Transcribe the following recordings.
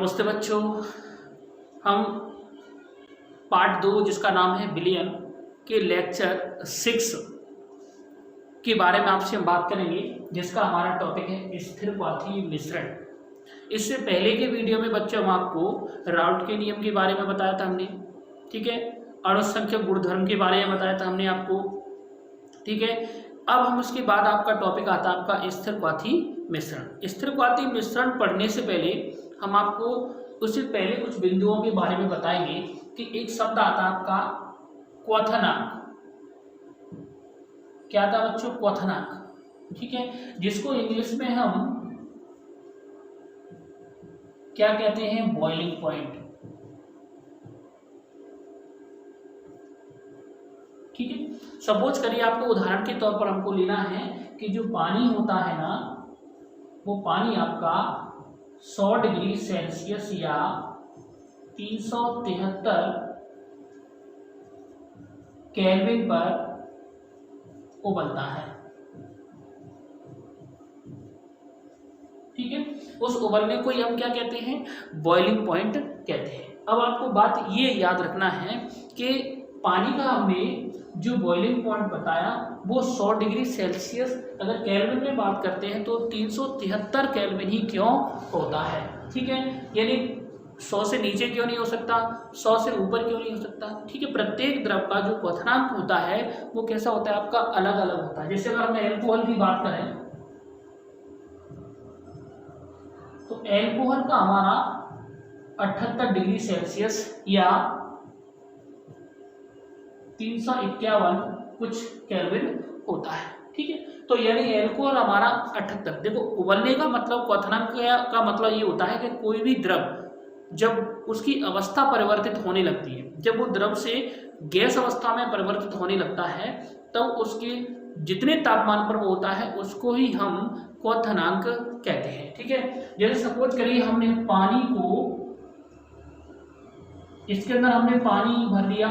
नमस्ते बच्चों। हम पार्ट 2 जिसका नाम है विलियम के लेक्चर 6 के बारे में आपसे हम बात करेंगे, जिसका हमारा टॉपिक है स्थिरघातीय मिश्रण। इससे पहले के वीडियो में बच्चों हम आपको राउट के नियम के बारे में बताया था हमने, ठीक है। अणुसंख्यक गुणधर्म के बारे में बताया था हमने आपको, ठीक है। अब हम उसके बाद आपका टॉपिक आता है आपका स्थिरघातीय मिश्रण। स्थिरघातीय मिश्रण पढ़ने से पहले हम आपको उससे पहले कुछ बिंदुओं के बारे में बताएंगे कि एक शब्द आता है आपका क्वथनांक। क्या था बच्चों? क्वथनांक, ठीक है, जिसको इंग्लिश में हम क्या कहते हैं? बॉइलिंग पॉइंट, ठीक है। सपोज करिए आपको उदाहरण के तौर पर हमको लेना है कि जो पानी होता है ना, वो पानी आपका 100 डिग्री सेल्सियस या 373 केल्विन पर उबलता है, ठीक है। उस उबलने को ही हम क्या कहते हैं? बॉइलिंग पॉइंट कहते हैं। अब आपको बात ये याद रखना है कि पानी का हमने जो बॉइलिंग पॉइंट बताया वो 100 डिग्री सेल्सियस, अगर केल्विन में बात करते हैं तो 373 केल्विन ही क्यों होता है, ठीक है। यानी 100 से नीचे क्यों नहीं हो सकता, 100 से ऊपर क्यों नहीं हो सकता, ठीक है। प्रत्येक द्रव का जो क्वथनांक होता है वो कैसा होता है आपका? अलग अलग होता है। जैसे अगर हम एल्कोहल की बात करें तो एल्कोहल का हमारा 78 डिग्री सेल्सियस या 351 कुछ केल्विन होता है, ठीक है। तो यानी एल्कोहल हमारा 78। देखो, उबलने का मतलब, क्वथनांक का मतलब ये होता है कि कोई भी द्रव जब उसकी अवस्था परिवर्तित होने लगती है, जब वो द्रव से गैस अवस्था में परिवर्तित होने लगता है, तब उसके जितने तापमान पर वो होता है उसको ही हम क्वथनांक कहते हैं, ठीक है। जैसे सपोज करिए हमने पानी को, इसके अंदर हमने पानी भर दिया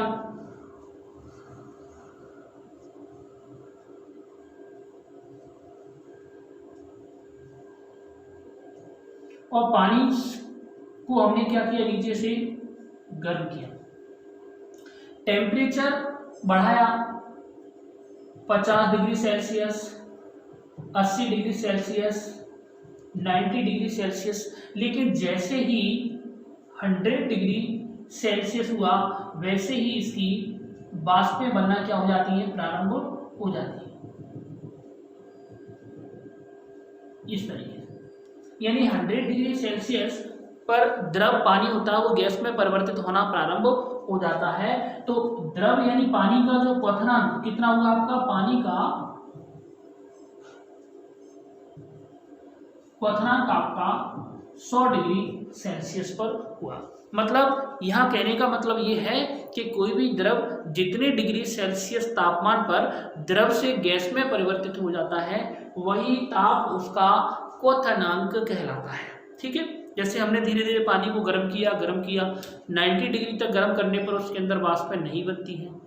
और पानी को हमने क्या किया? नीचे से गर्म किया, टेम्परेचर बढ़ाया 50 degree Celsius, 80 degree Celsius, 90 degree Celsius. लेकिन जैसे ही 100 डिग्री सेल्सियस हुआ, वैसे ही इसकी वाष्पें बनना क्या हो जाती है? प्रारंभ हो जाती है, इस तरीके से। यानी 100 डिग्री सेल्सियस पर द्रव पानी होता है वो गैस में परिवर्तित होना प्रारंभ हो जाता है। तो द्रव यानी पानी का जो क्वथनांक कितना हुआ आपका? पानी का क्वथनांक आपका 100 डिग्री सेल्सियस पर हुआ। मतलब यहाँ कहने का मतलब ये है कि कोई भी द्रव जितने डिग्री सेल्सियस तापमान पर द्रव से गैस में परिवर्तित हो जाता है, वही ताप उसका क्वथनांक कहलाता है, ठीक है। जैसे हमने धीरे धीरे पानी को गर्म किया 90 डिग्री तक गर्म करने पर उसके अंदर वाष्पें नहीं बनती हैं,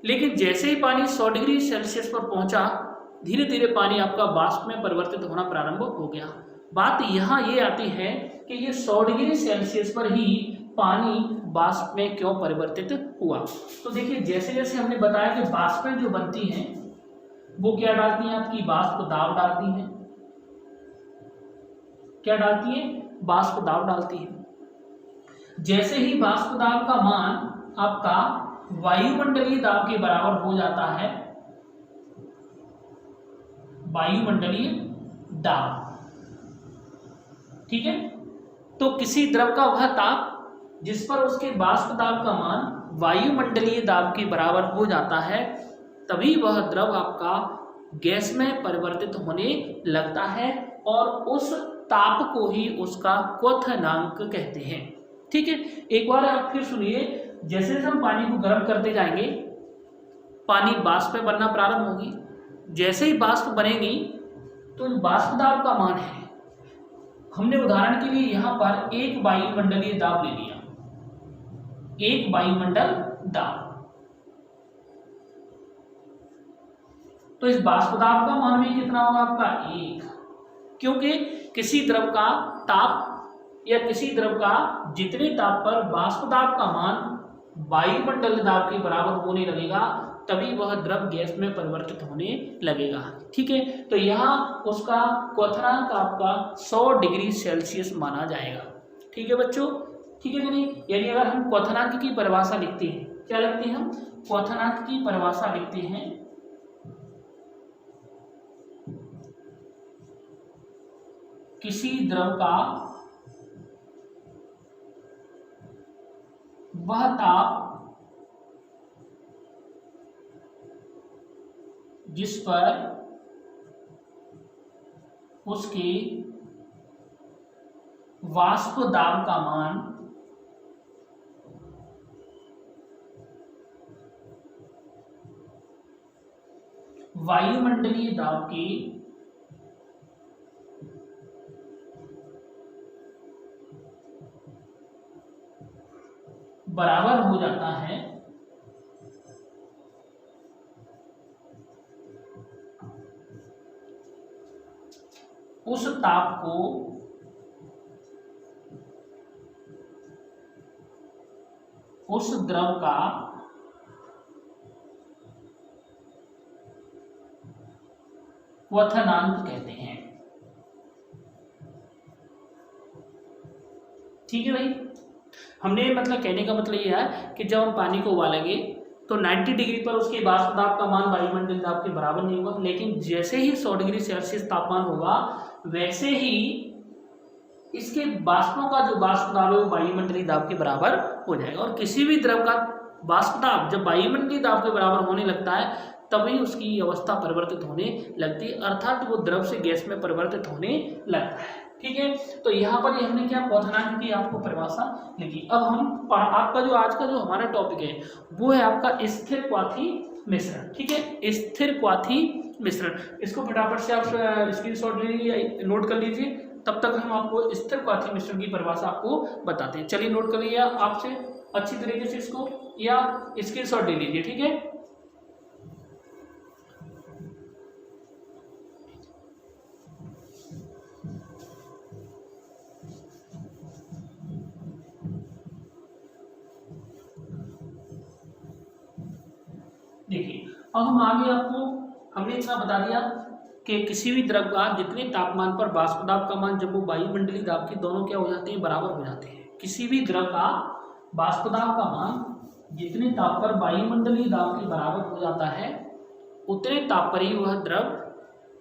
लेकिन जैसे ही पानी 100 डिग्री सेल्सियस पर पहुंचा, धीरे धीरे पानी आपका वाष्प में परिवर्तित होना प्रारंभ हो गया। बात यहाँ ये आती है कि ये 100 डिग्री सेल्सियस पर ही पानी वाष्प में क्यों परिवर्तित हुआ। तो देखिए, जैसे जैसे हमने बताया कि वाष्पें जो बनती हैं वो क्या डालती हैं? आपकी वाष्प दाब डालती हैं। क्या डालती है? वाष्प दाब डालती है। जैसे ही वाष्प दाब का मान आपका वायुमंडलीय दाब के बराबर हो जाता है, वायुमंडलीय दाब, ठीक है, तो किसी द्रव का वह ताप जिस पर उसके वाष्प दाब का मान वायुमंडलीय दाब के बराबर हो जाता है, तभी वह द्रव आपका गैस में परिवर्तित होने लगता है और उस ताप को ही उसका क्वथनांक कहते हैं, ठीक है। एक बार आप फिर सुनिए, जैसे जैसे हम पानी को गर्म करते जाएंगे, पानी वाष्पें बनना प्रारंभ होगी। जैसे ही वाष्प बनेगी तो वाष्प दाब का मान है, हमने उदाहरण के लिए यहां पर एक वायुमंडलीय दाब ले लिया, एक वायुमंडल दाब। तो इस वाष्प दाब का मान भी कितना होगा आपका? 1, क्योंकि किसी द्रव का ताप या किसी द्रव का जितने ताप पर वाष्प दाब का मान वायुमंडलीय दाब के बराबर होने लगेगा तभी वह द्रव गैस में परिवर्तित होने लगेगा। ठीक है, तो यहाँ उसका क्वथनांक आपका 100 डिग्री सेल्सियस माना जाएगा। ठीक है बच्चों, ठीक है कि नहीं। यानी अगर हम क्वथनांक की परिभाषा लिखते हैं, क्या लिखते हैं हम, क्वथनांक की परिभाषा लिखते हैं किसी द्रव का वह ताप जिस पर उसके वाष्प दाब का मान वायुमंडलीय दाब के बराबर हो जाता है, उस ताप को उस द्रव का क्वथनांक कहते हैं। ठीक है भाई, हमने मतलब कहने का मतलब यह है कि जब हम पानी को उबालेंगे तो 90 डिग्री पर उसके वाष्प दाब का मान वायुमंडलीय दाब के बराबर नहीं होगा, लेकिन जैसे ही 100 डिग्री सेल्सियस तापमान होगा वैसे ही इसके वाष्पों का जो वाष्प दाब है वो वायुमंडलीय दाब के बराबर हो जाएगा। और किसी भी द्रव का वाष्प दाब जब वायुमंडलीय दाब के बराबर होने लगता है तभी उसकी अवस्था परिवर्तित होने लगती है, अर्थात वो द्रव से गैस में परिवर्तित होने लगता है। ठीक है, तो यहाँ पर हमने क्या क्वथनांक की आपको परिभाषा लिखी। अब हम आपका जो आज का जो हमारा टॉपिक है वो है आपका स्थिर क्वाथी मिश्रण। ठीक है, स्थिर क्वाथी मिश्रण, इसको फटाफट से आप स्क्रीनशॉट ले लीजिए, नोट कर लीजिए, तब तक हम आपको स्थिर क्वाथी मिश्रण की परिभाषा आपको बताते हैं। चलिए नोट कर लीजिए आपसे अच्छी तरीके से इसको, या स्क्रीनशॉट ले लीजिए। ठीक है, देखिए अब हम आगे आपको हमने इतना बता दिया कि किसी भी द्रव का जितने तापमान पर वाष्प दाब का मान जब वो वायुमंडलीय दाब के दोनों क्या हो जाते हैं, बराबर हो जाते हैं। किसी भी द्रव का वाष्प दाब का मान जितने ताप पर वायुमंडलीय दाब के बराबर हो जाता है उतने ताप पर ही वह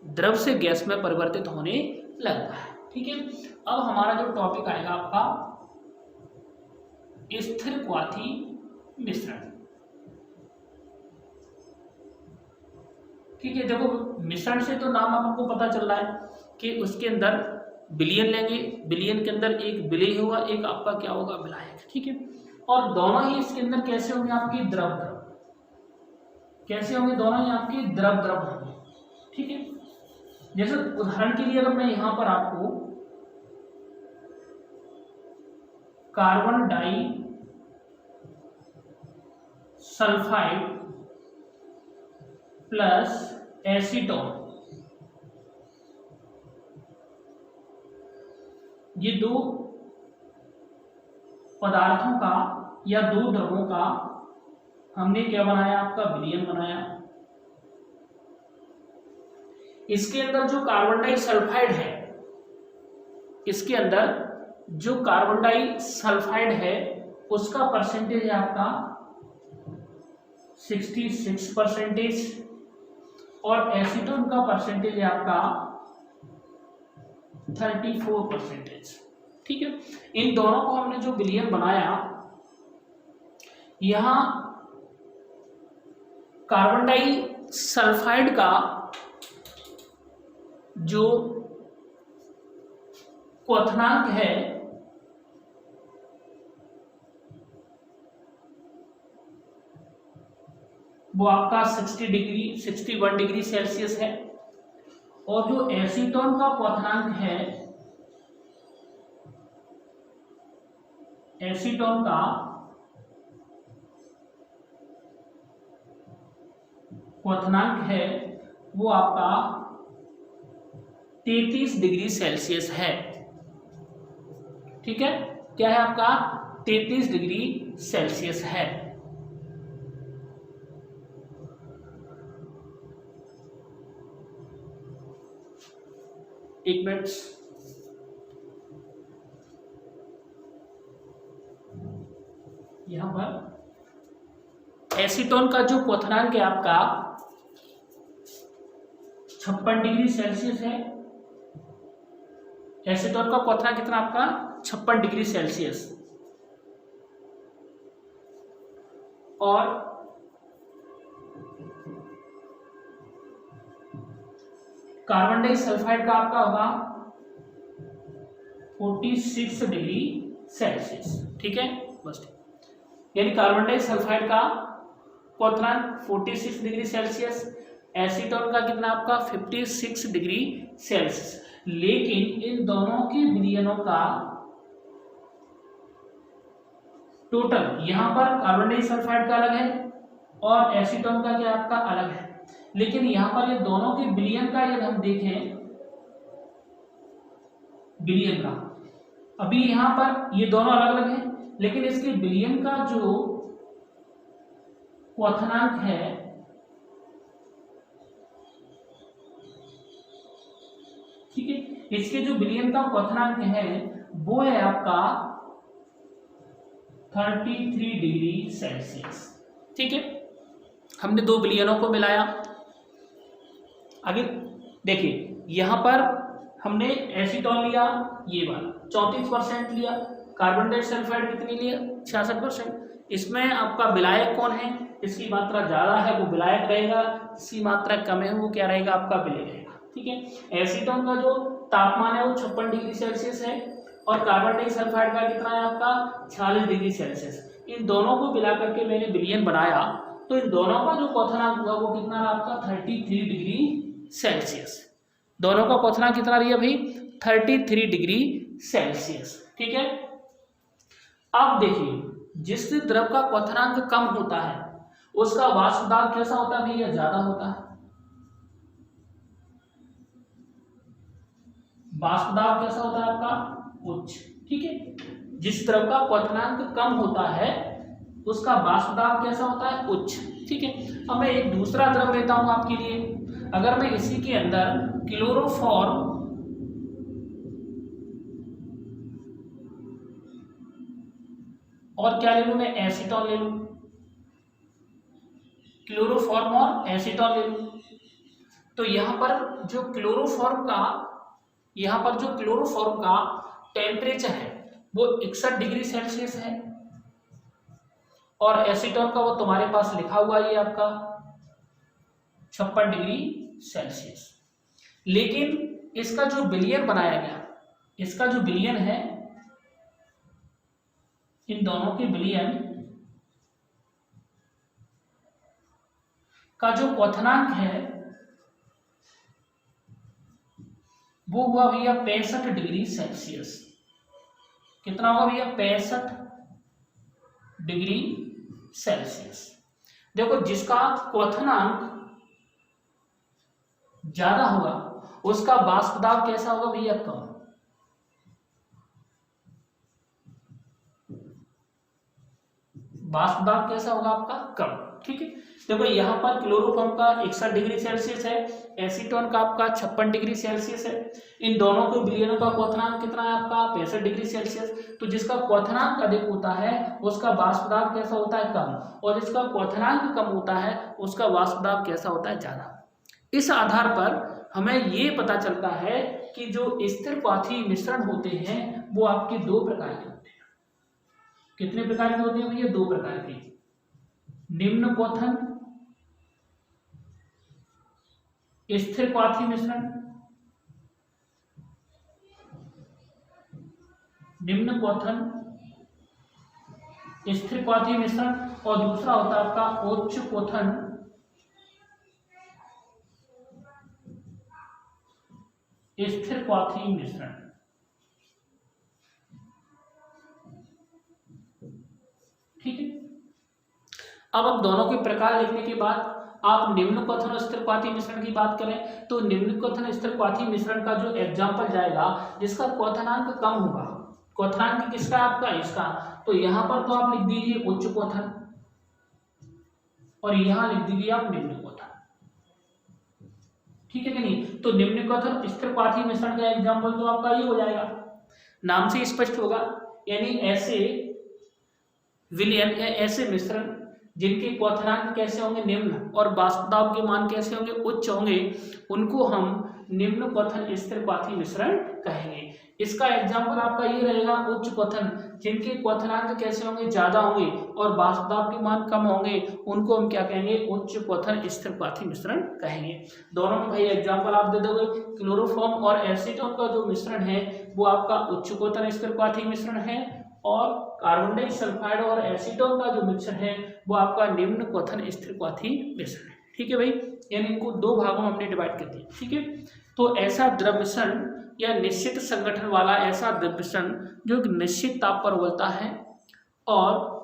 द्रव से गैस में परिवर्तित होने लगता है। ठीक है, अब हमारा जो टॉपिक आएगा आपका स्थिर क्वाथी मिश्रण। ठीक है, देखो मिश्रण से तो नाम आपको पता चल रहा है कि उसके अंदर विलयन लेंगे, विलयन के अंदर एक विलेय होगा, एक आपका क्या होगा, विलायक। ठीक है, और दोनों ही इसके अंदर कैसे होंगे, आपके द्रव द्रव कैसे होंगे, दोनों ही आपके द्रव द्रव होंगे। ठीक है, जैसे उदाहरण के लिए अगर मैं यहां पर आपको carbon disulphide plus acetone, ये दो पदार्थों का या दो द्रवों का हमने क्या बनाया, आपका विलयन बनाया। इसके अंदर जो कार्बन डाई सल्फाइड है, इसके अंदर जो कार्बन डाई सल्फाइड है उसका परसेंटेज है आपका 66%, और एसीटोन का परसेंटेज है आपका 34%। ठीक है, इन दोनों को हमने जो विलयन बनाया, यहां कार्बन डाई सल्फाइड का जो क्वथनांक है वो आपका 61 डिग्री सेल्सियस है, और जो एसीटोन का क्वथनांक है, एसीटोन का क्वथनांक है वो आपका 33 डिग्री सेल्सियस है। ठीक है, क्या है आपका 33 डिग्री सेल्सियस है। एक मिनट, यहां पर एसीटोन का जो क्वथनांक है आपका 56 डिग्री सेल्सियस है। एसीटोन का क्वथनांक कितना आपका 56 डिग्री सेल्सियस। और कार्बन डाइसल्फाइड का आपका होगा 46 डिग्री सेल्सियस। ठीक है, बस यानी कार्बन डाइसल्फाइड का क्वथनांक 46 डिग्री सेल्सियस, एसीटोन का कितना आपका 56 डिग्री सेल्सियस। लेकिन इन दोनों के विलयनों का टोटल, यहां पर कार्बन डाइसल्फाइड का अलग है और एसीटोन का क्या आपका अलग है, लेकिन यहां पर ये दोनों के विलयन का यदि हम देखें, विलयन का, अभी यहां पर ये दोनों अलग अलग हैं, लेकिन इसके विलयन का जो क्वथनांक है ठीक है, इसके जो विलयन का क्वथनांक है वो है आपका 33 डिग्री सेल्सियस। ठीक है, हमने दो विलयनों को मिलाया। आगे देखिए, यहां पर हमने एसीटोन लिया, ये वाला 34% लिया, कार्बन डाइसल्फाइड कितनी लिया 66%। इसमें आपका विलायक कौन है, इसकी मात्रा ज्यादा है वो विलायक रहेगा, इसकी मात्रा कम है वो क्या रहेगा आपका विलय रहेगा। ठीक है, एसीटोन का जो तापमान है वो 56 डिग्री सेल्सियस है और कार्बन डाइसल्फाइड का कितना है आपका 46 डिग्री सेल्सियस। इन दोनों को मिला करके मैंने विलयन बनाया, तो इन दोनों का जो क्वथनांक हुआ वो कितना रहा आपका 33 डिग्री सेल्सियस। दोनों का क्वथनांक कितना रही भाई 33 डिग्री सेल्सियस। ठीक है, अब देखिए, जिस द्रव का क्वथनांक कम होता है उसका वाष्प दाब कैसा होता है भैया, ज्यादा होता है। वाष्प दाब कैसा होता है आपका उच्च। ठीक है, जिस द्रव का क्वथनांक कम होता है उसका वाष्प दाब कैसा होता है उच्च। ठीक है, अब मैं एक दूसरा द्रव लेता हूं आपके लिए। अगर मैं इसी के अंदर क्लोरोफॉर्म और क्या ले लूं, मैं एसीटोन ले लूं, क्लोरोफॉर्म और एसीटोन ले लूं, तो यहां पर जो क्लोरोफॉर्म का टेम्परेचर है वो 61 डिग्री सेल्सियस है और एसीटोन का वो तुम्हारे पास लिखा हुआ है आपका 56 डिग्री सेल्सियस। लेकिन इसका जो विलयन बनाया गया, इसका जो विलयन है, इन दोनों के विलयन का जो क्वथनांक है वो हुआ भैया 65 डिग्री सेल्सियस। कितना होगा भैया 65 डिग्री सेल्सियस। देखो, जिसका क्वथनांक ज्यादा होगा उसका वाष्प दाब कैसा होगा भैया कम। वाष्प दाब कैसा होगा आपका कम। ठीक है, देखो यहाँ पर क्लोरोफॉर्म का 61 डिग्री सेल्सियस है, एसीटोन का आपका 56 डिग्री सेल्सियस है। इन दोनों के विलयनों का क्वथनांक कितना है आपका 65 डिग्री सेल्सियस। तो जिसका क्वथनांक अधिक होता है उसका वाष्प दाब कैसा होता है कम, और जिसका क्वथनांक कम होता है उसका वाष्प दाब कैसा होता है ज्यादा। इस आधार पर हमें ये पता चलता है कि जो स्थिर क्वाथीय मिश्रण होते हैं वो आपके दो प्रकार के होते हैं। कितने प्रकार के होते हैं भैया, दो प्रकार के। निम्न क्वथन स्थिर क्वाथीय मिश्रण, निम्न क्वथन स्थिर क्वाथीय मिश्रण, और दूसरा होता है आपका उच्च क्वथन स्थिर क्वाथीय मिश्रण। ठीक है, अब हम दोनों के प्रकार लिखने के बाद आप निम्न क्वथन और स्थिर क्वाथीय मिश्रण की बात करें तो निम्न क्वथन स्थिर क्वाथीय मिश्रण का जो एग्जाम्पल जाएगा जिसका क्वथनांक कम होगा, क्वथनांक किसका आपका, इसका। तो यहाँ पर तो आप लिख दीजिए उच्च क्वथन और यहाँ लिख दीजिए आप निम्न क्वथन, ठीक है कि नहीं। तो निम्न क्वथन स्थिर क्वाथी मिश्रण का एग्जाम्पल तो आपका ये हो जाएगा, नाम से स्पष्ट होगा, यानी ऐसे विलयन या ऐसे मिश्रण जिनके क्वथनांक कैसे होंगे, निम्न, और वाष्प दाब के मान कैसे होंगे, उच्च होंगे, उनको हम निम्न क्वथन स्थिर क्वाथी मिश्रण कहेंगे। इसका एग्जाम्पल आपका ये रहेगा उच्च क्वथन, जिनके क्वथनांक कैसे होंगे, ज्यादा होंगे और वाष्प दाब के मान कम होंगे, उनको हम क्या कहेंगे, उच्च क्वथन स्थिर क्वाथी मिश्रण कहेंगे। दोनों में भाई एग्जाम्पल आप दे दोगे, क्लोरोफॉर्म और एसीटोन का जो मिश्रण है वो आपका उच्च क्वथन स्थिर क्वाथी मिश्रण है, और कार्बन डाइसल्फाइड और एसीटोन का जो मिश्रण है वो आपका निम्न क्वथन स्थिर क्वाथी मिश्रण है, ठीक है भाई। यानी इनको दो भागों में हमने डिवाइड कर दिया, ठीक है। तो ऐसा द्रव मिश्रण या निश्चित संगठन वाला ऐसा द्रव मिश्रण जो एक निश्चित ताप पर उबलता है और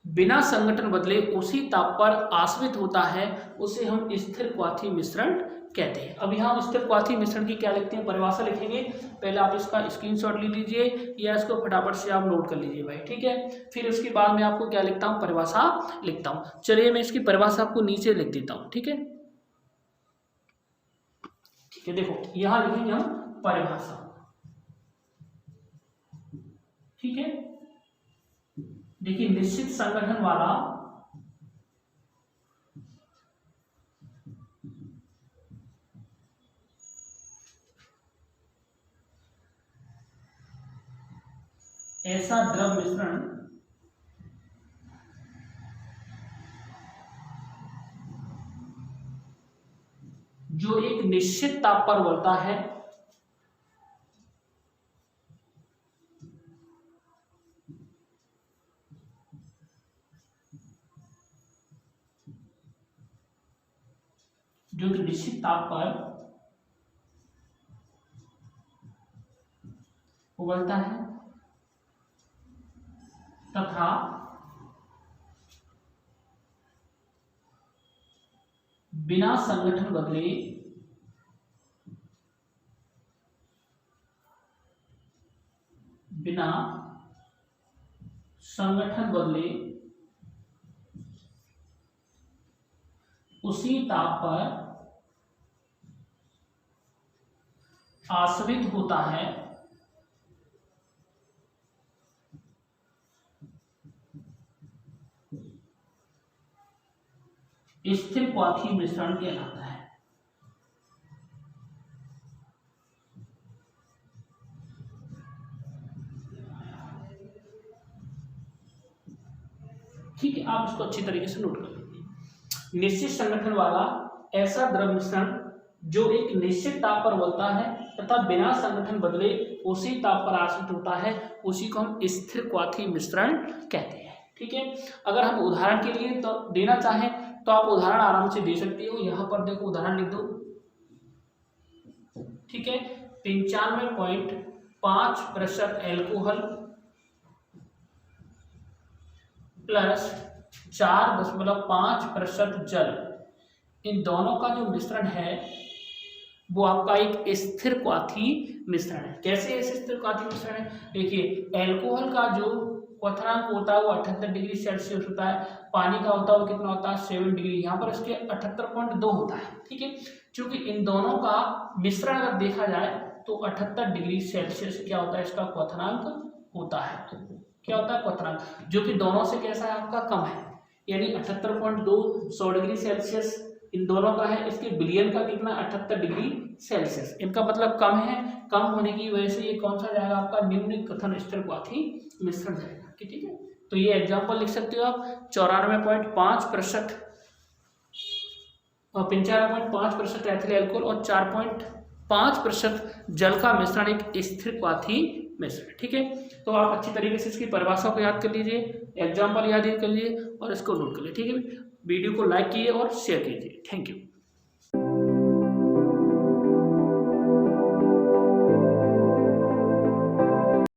बिना संगठन बदले उसी ताप पर आश्रित होता है, उसे हम स्थिर क्वाथी मिश्रण कहते हैं। अब यहाँ स्थिर क्वाथी मिश्रण की क्या लिखते हैं, परिभाषा लिखेंगे। पहले आप इसका स्क्रीनशॉट ले लीजिए या इसको फटाफट से आप नोट कर लीजिए भाई, ठीक है। फिर उसके बाद में आपको क्या लिखता हूँ, परिभाषा लिखता हूँ। चलिए मैं इसकी परिभाषा आपको नीचे लिख देता हूँ, ठीक है। ठीक है, देखो यहाँ लिखेंगे हम परिभाषा, ठीक है। देखिए निश्चित संगठन वाला ऐसा द्रव मिश्रण जो एक निश्चित ताप पर उबलता है जो कि निश्चित ताप पर उबलता है तथा बिना संगठन बदले उसी ताप पर आश्रित होता है, स्थिर क्वाथी मिश्रण कहलाता है। ठीक है, आप इसको अच्छी तरीके से नोट कर लीजिए। निश्चित संगठन वाला ऐसा द्रव मिश्रण जो एक निश्चित ताप पर उबलता है तथा बिना संगठन बदले उसी ताप पर आश्रित होता है, उसी को हम स्थिर क्वाथी मिश्रण कहते हैं, ठीक है। अगर हम उदाहरण के लिए तो देना चाहें तो आप उदाहरण आराम से दे सकते हो। यहाँ पर देखो उदाहरण लिख दो, ठीक है। 95.5% एल्कोहल प्लस 4.5% जल, इन दोनों का जो मिश्रण है वो आपका एक स्थिर क्वाथी मिश्रण है। कैसे ऐसे स्थिर क्वाथी मिश्रण है, देखिए एल्कोहल का जो क्वथनांक होता है वो 78 डिग्री सेल्सियस होता है, पानी का होता है वो कितना होता है 7 डिग्री, यहाँ पर इसके 78.2 होता है, ठीक है। क्योंकि इन दोनों का मिश्रण अगर देखा जाए तो 78 डिग्री सेल्सियस क्या होता है, इसका क्वथनांक होता है। क्या होता है, क्वथनांक, जो कि दोनों से कैसा है आपका कम है, यानी 78.2 100 डिग्री सेल्सियस इन दोनों का है, इसके विलयन का कितना 78 डिग्री सेल्सियस, इनका मतलब कम है। कम होने की वजह से ये कौन सा जाएगा आपका निम्न कथन स्थिर क्वाथी मिश्रण जाएगा, ठीक है। तो ये एग्जांपल लिख सकते हो आप 94.5% और 95.5% एथिल अल्कोहल और 4.5% जल का मिश्रण एक स्थिर क्वाथी मिश्रण, ठीक है। तो आप अच्छी तरीके से इसकी परिभाषा को याद कर लीजिए, एग्जाम्पल याद कर लीजिए और इसको नोट कर लीजिए, ठीक है। वीडियो को लाइक कीजिए और शेयर कीजिए, थैंक यू।